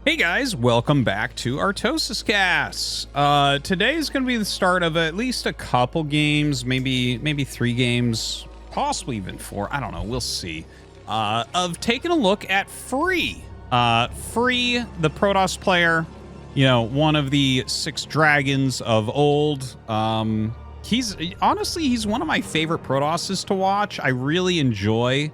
Hey guys, welcome back to ArtosisCasts. Today is going to be the start of at least a couple games, maybe 3 games, possibly even 4. I don't know. We'll see. Of taking a look at Free. Free, the Protoss player, you know, one of the 6 dragons of old. He's one of my favorite Protosses to watch. I really enjoy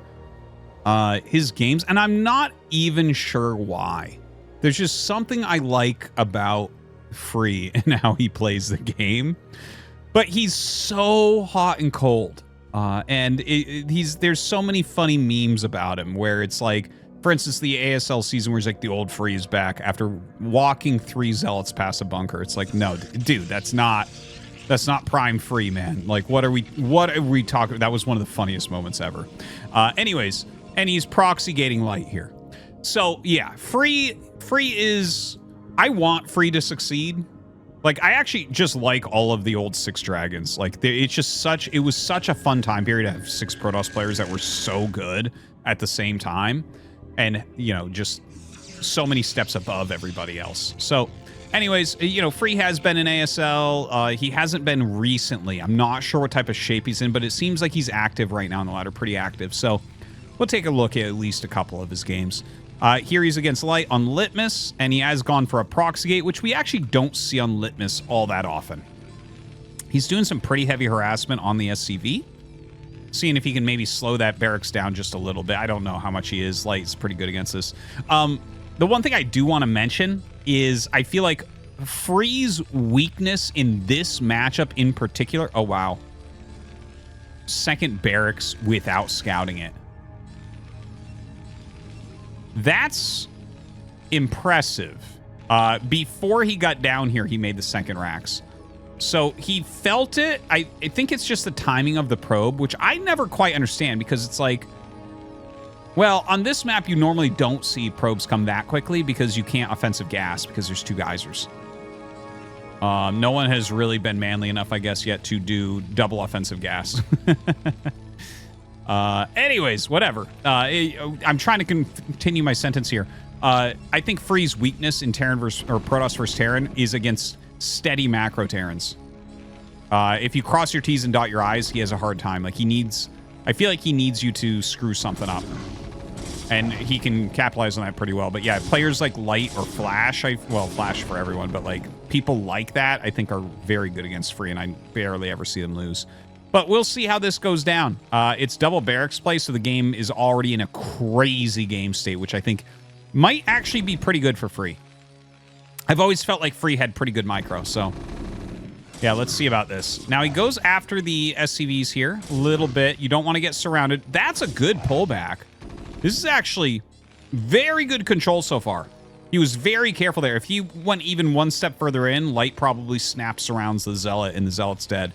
his games, and I'm not even sure why. There's just something I like about Free and how he plays the game, but he's so hot and cold, and there's so many funny memes about him where it's like, for instance, the ASL season where it's like the old Free is back after walking 3 zealots past a bunker. It's like, no, dude, that's not prime Free, man. Like, what are we talking? That was one of the funniest moments ever. Anyways, and he's proxy gating light here. So yeah, Free is, I want Free to succeed. Like, I actually just like all of the old 6 dragons. Like, it was such a fun time period to have 6 Protoss players that were so good at the same time, and you know, just so many steps above everybody else. So anyways, you know, Free has been in ASL. He hasn't been recently. I'm not sure what type of shape he's in, but it seems like he's active right now on the ladder, pretty active. So we'll take a look at least a couple of his games. Here he's against Light on Litmus, and he has gone for a proxy gate, which we actually don't see on Litmus all that often. He's doing some pretty heavy harassment on the SCV, seeing if he can maybe slow that Barracks down just a little bit. I don't know how much he is. Light's pretty good against this. The one thing I do want to mention is I feel like Free's weakness in this matchup in particular... Oh, wow. Second Barracks without scouting it. That's impressive. Before he got down here, he made the second racks. So he felt it. I think it's just the timing of the probe, which I never quite understand, because it's like, well, on this map, you normally don't see probes come that quickly because you can't offensive gas because there's 2 geysers. No one has really been manly enough, I guess, yet to do double offensive gas. Anyways, whatever. I'm trying to continue my sentence here. I think Free's weakness in Terran Protoss versus Terran is against steady macro Terrans. If you cross your T's and dot your I's, he has a hard time. Like, I feel like he needs you to screw something up, and he can capitalize on that pretty well. But yeah, players like Light or Flash, well, Flash for everyone, but like people like that, I think are very good against Free, and I barely ever see them lose. But we'll see how this goes down. It's double Barracks play, so the game is already in a crazy game state, which I think might actually be pretty good for Free. I've always felt like Free had pretty good micro, so yeah, let's see about this. Now he goes after the SCVs here a little bit. You don't want to get surrounded. That's a good pullback. This is actually very good control so far. He was very careful there. If he went even one step further in, Light probably surrounds the Zealot, and the Zealot's dead.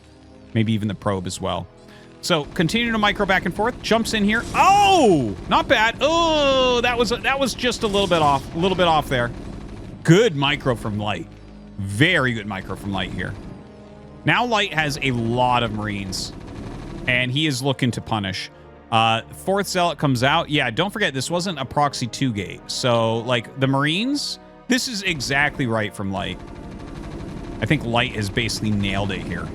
Maybe even the probe as well. So continue to micro back and forth. Jumps in here. Oh, not bad. Oh, that was just a little bit off there. Good micro from Light. Very good micro from Light here. Now Light has a lot of Marines, and he is looking to punish. 4th Zealot comes out. Yeah, don't forget, this wasn't a proxy 2 gate. So, like, the Marines, this is exactly right from Light. I think Light has basically nailed it here.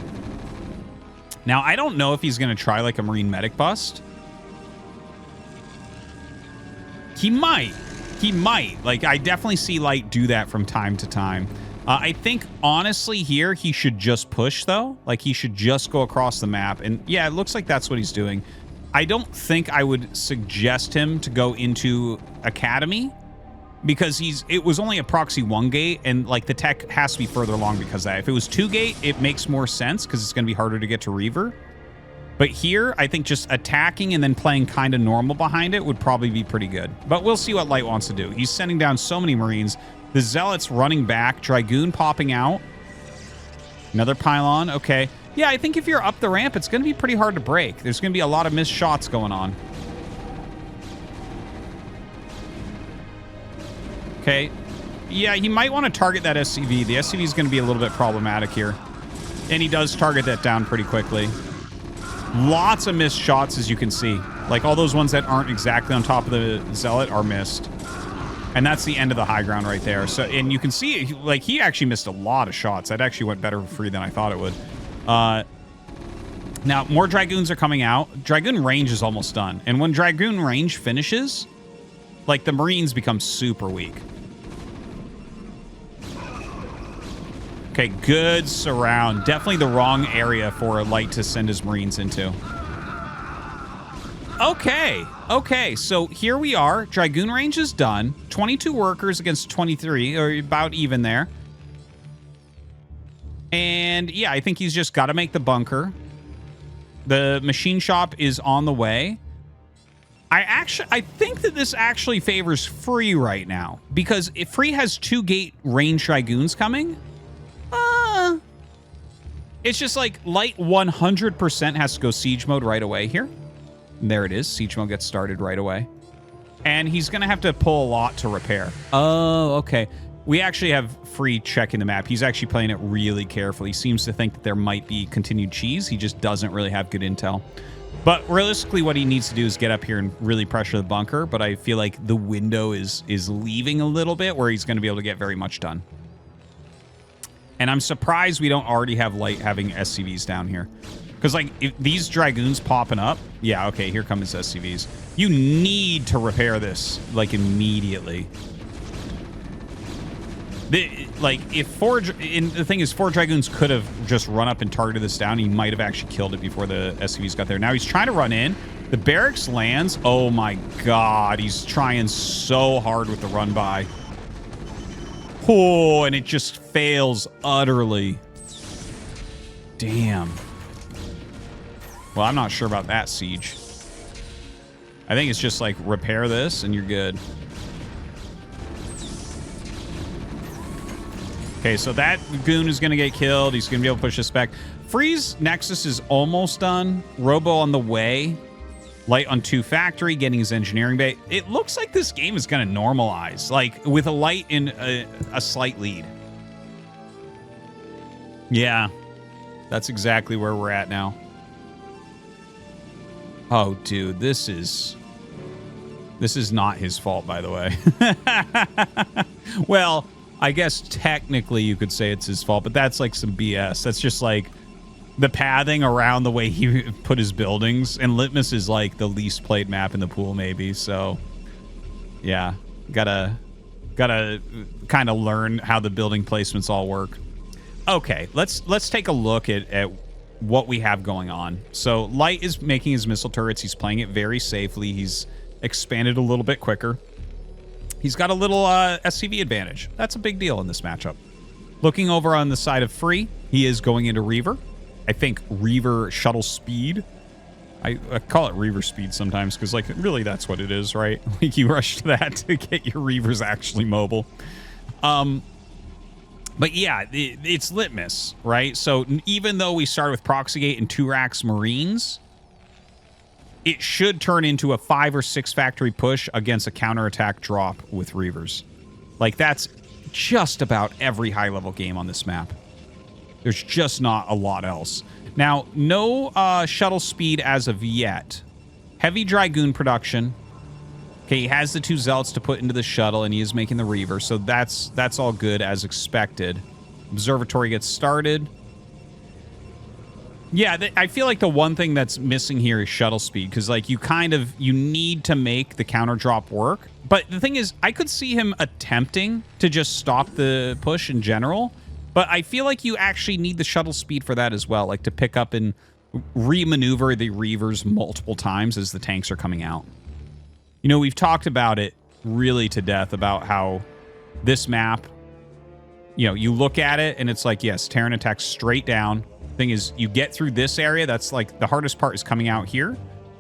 Now, I don't know if he's going to try, like, a Marine medic bust. He might. He might. Like, I definitely see Light do that from time to time. I think, honestly, here, he should just push, though. Like, he should just go across the map. And, yeah, it looks like that's what he's doing. I don't think I would suggest him to go into Academy, because it was only a proxy 1 gate, and like the tech has to be further along because of that. If it was 2 gate, it makes more sense because it's going to be harder to get to Reaver. But here, I think just attacking and then playing kind of normal behind it would probably be pretty good. But we'll see what Light wants to do. He's sending down so many Marines. The Zealots running back, Dragoon popping out. Another pylon, okay. Yeah, I think if you're up the ramp, it's going to be pretty hard to break. There's going to be a lot of missed shots going on. Okay. Yeah, he might want to target that SCV. The SCV is going to be a little bit problematic here. And he does target that down pretty quickly. Lots of missed shots, as you can see. Like, all those ones that aren't exactly on top of the Zealot are missed. And that's the end of the high ground right there. So, and you can see, like, he actually missed a lot of shots. That actually went better for Free than I thought it would. Now, more Dragoons are coming out. Dragoon range is almost done. And when Dragoon range finishes, like, the Marines become super weak. Okay, good surround. Definitely the wrong area for Light to send his Marines into. Okay, so here we are. Dragoon range is done. 22 workers against 23, or about even there. And yeah, I think he's just got to make the bunker. The machine shop is on the way. I think that this actually favors Free right now, because if Free has 2 gate range Dragoons coming, it's just like Light 100% has to go siege mode right away here. And there it is. Siege mode gets started right away. And he's going to have to pull a lot to repair. Oh, okay. We actually have Free checking the map. He's actually playing it really carefully. He seems to think that there might be continued cheese. He just doesn't really have good intel. But realistically, what he needs to do is get up here and really pressure the bunker. But I feel like the window is leaving a little bit where he's going to be able to get very much done. And I'm surprised we don't already have Light having SCVs down here. Because, like, if these Dragoons popping up... Yeah, okay, here come his SCVs. You need to repair this, like, immediately. The thing is, 4 Dragoons could have just run up and targeted this down. He might have actually killed it before the SCVs got there. Now he's trying to run in. The Barracks lands. Oh, my God. He's trying so hard with the run by. Oh, and it just fails utterly. Damn. Well, I'm not sure about that siege. I think it's just like repair this and you're good. Okay, so that goon is going to get killed. He's going to be able to push this back. Free's Nexus is almost done. Robo on the way. Light on 2 factory, getting his engineering bay. It looks like this game is going to normalize, like with a Light in a slight lead. Yeah, that's exactly where we're at now. Oh, dude, this is not his fault, by the way. Well, I guess technically you could say it's his fault, but that's like some BS. That's just like the pathing around the way he put his buildings. And Litmus is like the least played map in the pool, maybe. So, yeah, gotta kind of learn how the building placements all work. Okay, let's take a look at what we have going on. So Light is making his missile turrets. He's playing it very safely. He's expanded a little bit quicker. He's got a little SCV advantage. That's a big deal in this matchup. Looking over on the side of Free, he is going into Reaver. I think Reaver shuttle speed. I call it Reaver speed sometimes because, like, really that's what it is, right? Like, you rush to that to get your Reavers actually mobile. But yeah, it's Litmus, right? So even though we start with Proxygate and 2 racks Marines, it should turn into a 5 or 6 factory push against a counterattack drop with Reavers. Like, that's just about every high-level game on this map. There's just not a lot else. Now, no shuttle speed as of yet. Heavy Dragoon production. Okay, he has the 2 Zealots to put into the shuttle, and he is making the Reaver, so that's all good as expected. Observatory gets started. Yeah, I feel like the one thing that's missing here is shuttle speed, because, like, you need to make the counter drop work. But the thing is, I could see him attempting to just stop the push in general, but I feel like you actually need the shuttle speed for that as well, like to pick up and re-maneuver the Reavers multiple times as the tanks are coming out. You know, we've talked about it really to death about how this map, you know, you look at it and it's like, yes, Terran attacks straight down. Thing is, you get through this area, that's like the hardest part is coming out here.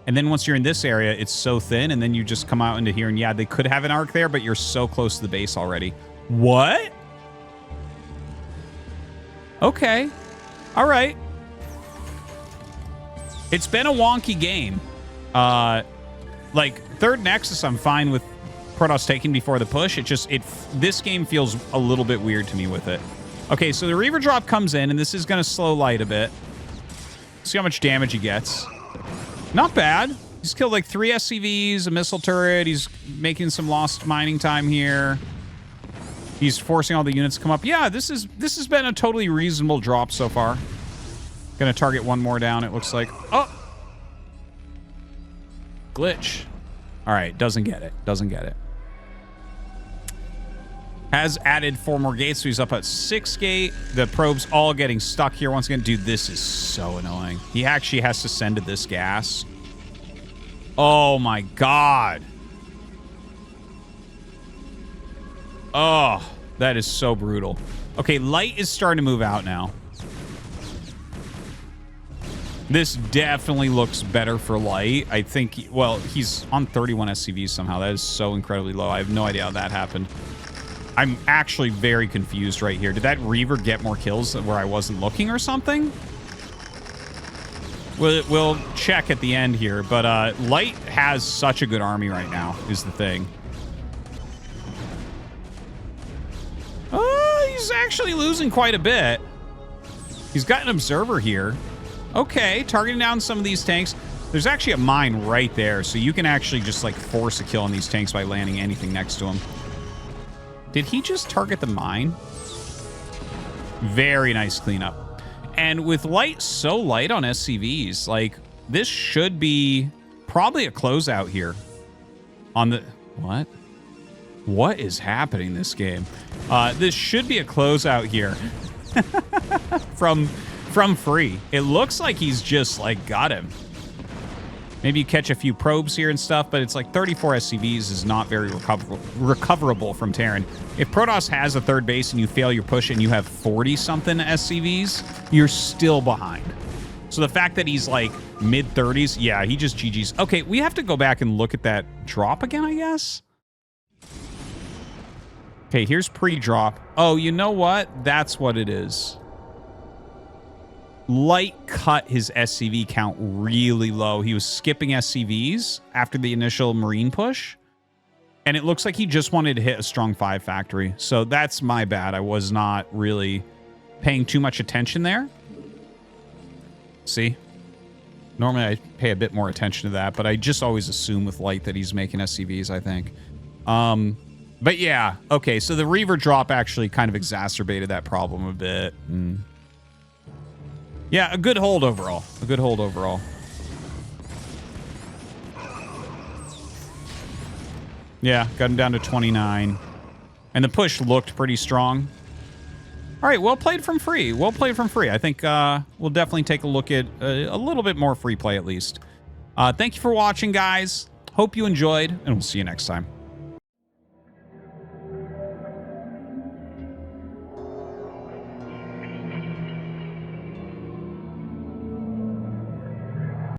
And then once you're in this area, it's so thin, and then you just come out into here, and yeah, they could have an arc there, but you're so close to the base already. What? Okay. All right. It's been a wonky game. Like, 3rd Nexus, I'm fine with Protoss taking before the push. This game feels a little bit weird to me with it. Okay, so the Reaver drop comes in, and this is going to slow Light a bit. See how much damage he gets. Not bad. He's killed like 3 SCVs, a missile turret. He's making some lost mining time here. He's forcing all the units to come up. Yeah, this has been a totally reasonable drop so far. Gonna target one more down, it looks like. Oh! Glitch. All right, doesn't get it. Doesn't get it. Has added 4 more gates, so he's up at 6 gate. The probe's all getting stuck here once again. Dude, this is so annoying. He actually has to send to this gas. Oh my god. Oh, that is so brutal. Okay, light is starting to move out now. This definitely looks better for light. I think, well, he's on 31 SCVs somehow. That is so incredibly low. I have no idea how that happened. I'm actually very confused right here. Did that Reaver get more kills where I wasn't looking or something? We'll check at the end here, but light has such a good army right now, is the thing. Oh, he's actually losing quite a bit. He's got an observer here. Okay, targeting down some of these tanks. There's actually a mine right there, so you can actually just like force a kill on these tanks by landing anything next to him. Did he just target the mine? Very nice cleanup. And with light so light on SCVs, like this should be probably a closeout here. On the what? What is happening this game? This should be a closeout here. From free. It looks like he's just like got him. Maybe you catch a few probes here and stuff, but it's like 34 SCVs is not very recoverable from Terran. If Protoss has a third base and you fail your push and you have 40-something SCVs, you're still behind. So the fact that he's like mid-30s, yeah, he just GG's. Okay, we have to go back and look at that drop again, I guess. Okay, here's pre-drop. Oh, you know what? That's what it is. Light cut his SCV count really low. He was skipping SCVs after the initial Marine push. And it looks like he just wanted to hit a strong 5 factory. So that's my bad. I was not really paying too much attention there. See? Normally I pay a bit more attention to that, but I just always assume with light that he's making SCVs, I think. But yeah, okay, so the Reaver drop actually kind of exacerbated that problem a bit. Yeah, a good hold overall. A good hold overall. Yeah, got him down to 29. And the push looked pretty strong. All right, well played from free. Well played from free. I think we'll definitely take a look at a little bit more free play at least. Thank you for watching, guys. Hope you enjoyed, and we'll see you next time.